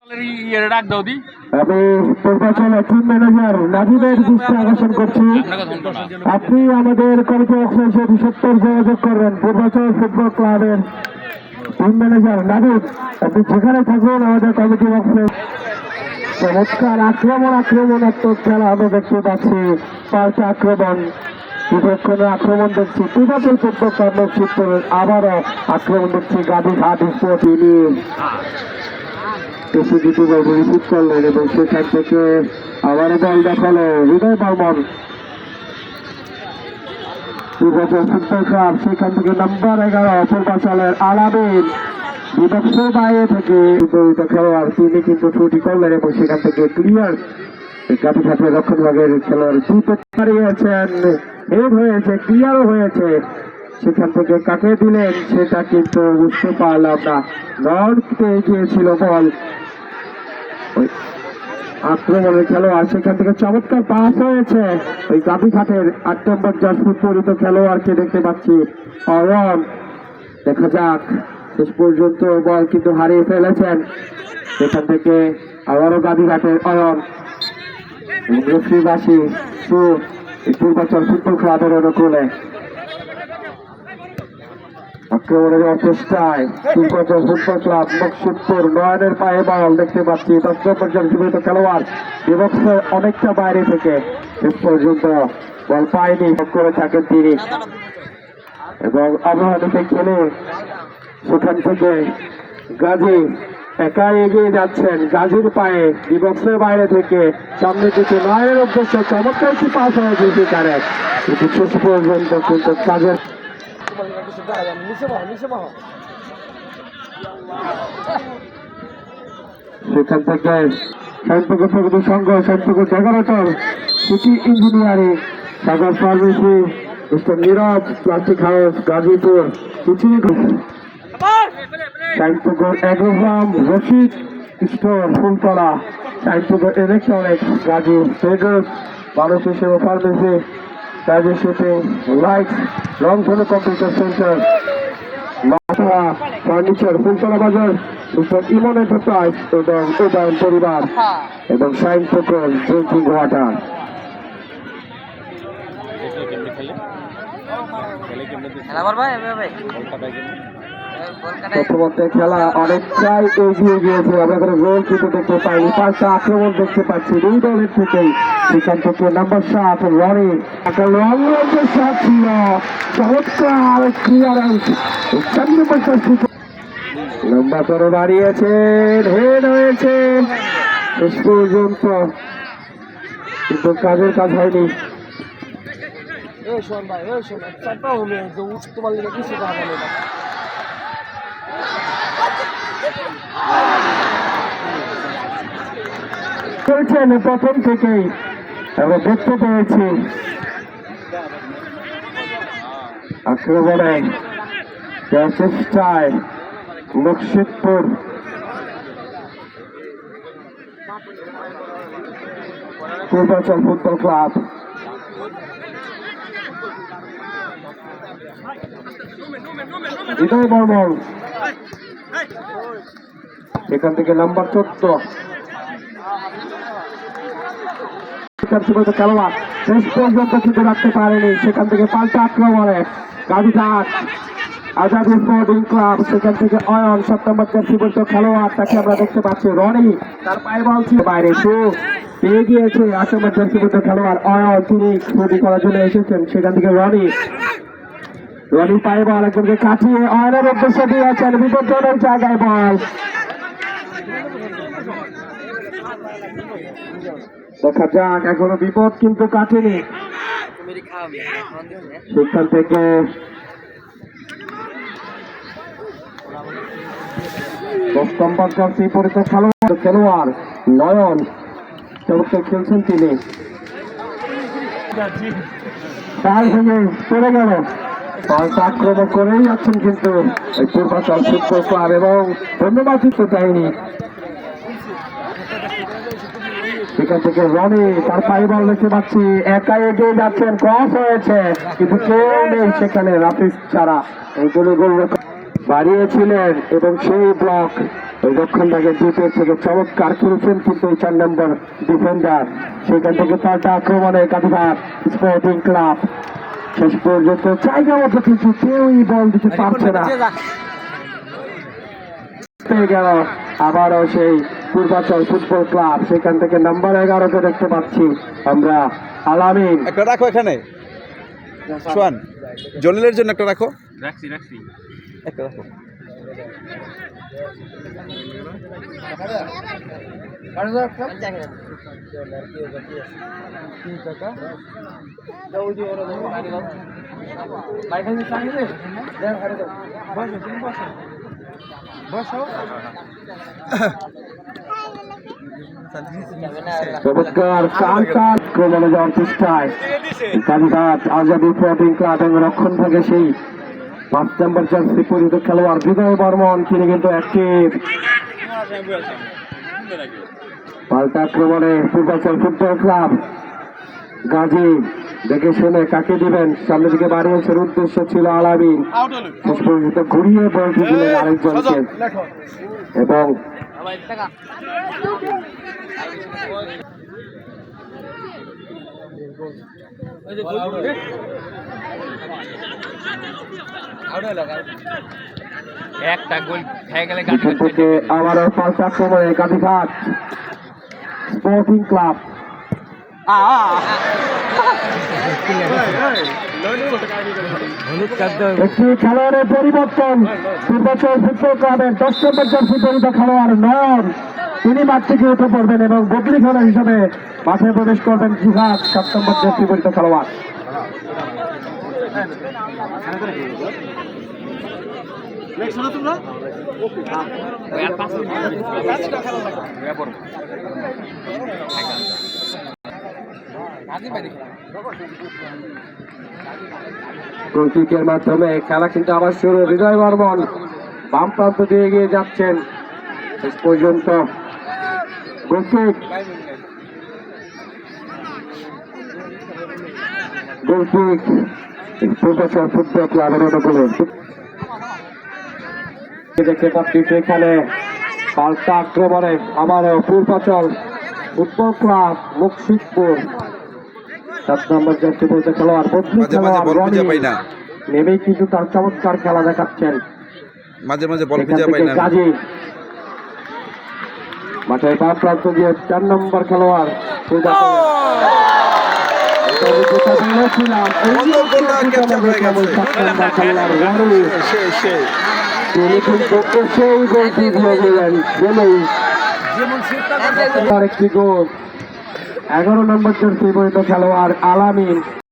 আমি প্রশাসনের team manager নাজিমের দৃষ্টি আকর্ষণ করছি। আপনি আমাদের কমিটি অফিসের সাথে 70 যোগাযোগ করবেন। পূর্বাচল ফুটবল ক্লাবের টিম ম্যানেজার নাজিম, আপনি যেখানে থাকুন আমাদের কমিটি অফিসে। চমৎকার আক্রমণাত্মক খেলা আমরা দেখতে পাচ্ছি। পাল্টা আক্রমণ, বিপক্ষে আক্রমণ দেখছি। পূর্বাচল ফুটবল ক্লাব শিবপুরের আবারও আক্রমণ দেখছি। গাভীঘাট স্পোর্ট ইউনিয়ন রিসিভ করলেন এবং সেখান থেকে আবারও বল দেখালো হৃদয় বর্মন। পূর্বাচল ফুটবল ক্লাব সেখান থেকে নাম্বার 11 পূর্বাচলের আলামিন বিপক্ষের বাইরে থেকে খেলোয়াড় তিনি কিন্তু ছুটি করলেন এবং সেখান থেকে ক্লিয়ার। গাভীঘাটের রক্ষণ ভাগের খেলোয়াড় দুটো হারিয়েছেন, হেড হয়েছে, ক্লিয়ারও হয়েছে। সেখান থেকে কাকে দিলেন সেটা কিন্তু বুঝতে পারলাম না। নর্থে এগিয়েছিল বল, আক্রমণের খেলোয়াড় সেখান থেকে চমৎকার পাস হয়েছে। ওই গাভীঘাটের 8 নম্বর জার্সি পরিহিত খেলোয়াড়কে দেখতে পাচ্ছি অয়ন। দেখা যাক, শেষ পর্যন্ত বল কিন্তু হারিয়ে ফেলেছেন। সেখান থেকে আবারও গাভীঘাটের অয়ন রশ্মিবাসী পূর্বাচল ফুটবল ক্লাবের অনুকূলে আক্রমণের চেষ্টায় পূর্বাচল ফুটবল ক্লাব মকসুদপুর নয়নের পায়ে বল দেখতে পাচ্ছি। 10 নম্বর জীবিত খেলোয়াড় বিপক্ষের অনেকটা বাইরে থেকে শেষ পর্যন্ত বল পায়নি করে থাকেন তিনি এবং অবহানিতে খেলে সেখান থেকে গাজী একা এগিয়ে যাচ্ছেন। গাজীর পায়ে বিপক্ষের বাইরে থেকে সামনের দিকে নয়নের উদ্দেশ্যে চমৎকার একটি পাস হয়েছে সেখানে, কিন্তু শেষ পর্যন্ত কিন্তু কাজের সেখান থেকে Shantapur Pragati Sangha, Shantapur decorator, city engineering, Sagar pharmacy, mister Nirab plastic house Gazipur, Shantapur agrofarm, Rashid store Phultala, Shantapur electronics, Gazi traders, Manasi Seba pharmacy, Gazi shipping, light, Rongdhonu computer centre, furniture, Phultala বাজার, মিস্টার ইমন এন্টারপ্রাইজ এবং উদয়ন পরিবার এবং শান্তপুর ড্রিঙ্কিং ওয়াটার। প্রথমত খেলা অনেকটাই এগিয়ে গিয়েছে, আমরা কোনো গোল কিন্তু দেখতে পাইনি। 5টা আক্রমণ দেখতে পাচ্ছি দুই দলের থেকেই। সেখান থেকে নাম্বার 7 রনি, একটা লং রেঞ্জের শট ছিল, চমৎকার ক্লিয়ারেন্স। লম্বা করে বাড়িয়েছেন, হেড হয়েছে শেষ পর্যন্ত, কিন্তু কাজের কাজ হয়নি। খেলছেন প্রথম থেকেই আমরা দেখতে পেয়েছি আক্রমণে চেষ্টায় মকসুদপুর পূর্বাচল ফুটবল ক্লাব হৃদয় বর্মন সেখান থেকে নাম্বার 14 খেলোয়াড় শেষ পর্যন্ত কিন্তু রাখতে পারেনি। সেখান থেকে পাল্টা আক্রমণে গাভীঘাট আজাদ স্পোর্টিং ক্লাব, সেখান থেকে অয়ন 7 নম্বর জার্সিবদ্ধ খেলোয়াড়, তাকে আমরা দেখতে পাচ্ছি রনি, তার পায়ে বল ছিল বাইরে, পেয়ে গিয়েছে 8 নম্বর জার্সিবদ্ধ খেলোয়াড় অয়ন, তিনি ছুটি করার জন্য এসেছেন। সেখান থেকে রনি পায়ে বল একজনকে কাটিয়ে অয়নের উদ্দেশ্যে দিয়েছেন, বিপজ্জনক জায়গায় বল। দেখা যাক, এখনো বিপদ কিন্তু কাটেনি। সেখান থেকে খেলোয়াড় নয়ন চমৎকার খেলছেন তিনি, তার ভেঙে চলে গেল। আক্রমণ করেই যাচ্ছেন কিন্তু পূর্বাচল ফুটবল ক্লাব এবং ধন্যবাদ দিতে চাইনি। সেখান থেকে রনি, তার পায়ে বল দেখতে পাচ্ছি, একা এগিয়ে যাচ্ছেন, ক্রস হয়েছে কিন্তু কেউ নেই সেখানে রাফিজ ছাড়া। এইগুলো গোল বাড়িয়েছিলেন এবং সেই ব্লক ওই রক্ষণটাকে দ্বিতীয় থেকে চমৎকার করেছেন, কিন্তু এই 4 নম্বর ডিফেন্ডার সেখান থেকে পাল্টা আক্রমণে কাঁদিঘাট স্পোর্টিং ক্লাব শেষ পর্যন্ত জায়গা মতো কিন্তু কেউই বল দিতে পারছে না। পেয়ে গেল আবারও সেই পূর্বাচল ফুটবল ক্লাব, সেখান থেকে নাম্বার 11কে দেখতে পাচ্ছি আমরা আলামিন। একটা রাখো এখানে, সোয়ান জলিলের জন্য একটা রাখো। একটা রাখো। চমৎকার ক্রমণে যাওয়ার চেষ্টায় কালীঘাট আজাদি স্পোর্টিং ক্লাব এবং রক্ষণ থেকে সেই 5 নম্বর জার্সি পরিহিত খেলোয়াড় বিজয় বর্মন, তিনি কিন্তু অ্যাক্টিভ। পাল্টা আক্রমণে পূর্বাচল ফুটবল ক্লাব গাজী দেখে শুনে কাকে দিবেন, সামনের দিকে বাড়িয়েছেন, উদ্দেশ্য ছিল আলামিন, শেষ পর্যন্ত ঘুরিয়ে বলটি দিলেন আরেকজনকে এবং একটা গোল খেয়ে গেলে আবারও পাল্টা আক্রমণে কালীঘাট স্পোর্টিং ক্লাব একটি খেলোয়াড়ের পরিবর্তন। পূর্বাচল ফুটবল ক্লাবের 10 নম্বর জার্সি পরিহিত খেলোয়াড় নন, তিনি মাঠ থেকে উঠে পড়বেন এবং বদলি খেলোয়াড় হিসেবে মাঠে প্রবেশ করবেন জিহাদ 7 নম্বর জার্সি পরিহিত খেলোয়াড়। গোলকিকের মাধ্যমে খেলা কিন্তু আবার শুরু। হৃদয় বর্মন বাম প্রান্ত দিয়ে এগিয়ে যাচ্ছেন শেষ পর্যন্ত। গোলকিক পূর্বাচল ফুটবল ক্লাবের অনুকূলে দেখতে পাচ্ছি সেখানে পাল্টা আক্রমণে আবারও পূর্বাচল ফুটবল ক্লাব মুকসিদপুর 7 নম্বর জার্সি পরিহিত খেলোয়াড় বদলি খেলোয়াড় নেমেই কিন্তু তার চমৎকার খেলা দেখাচ্ছেন। মাঝে মাঝে বল খুঁজে পাই না। গাজী মাঠের বাম প্রান্ত দিয়ে 4 নম্বর খেলোয়াড় একটি গোল 11 নম্বর জার্সি পরিহিত খেলোয়াড় আলামিন।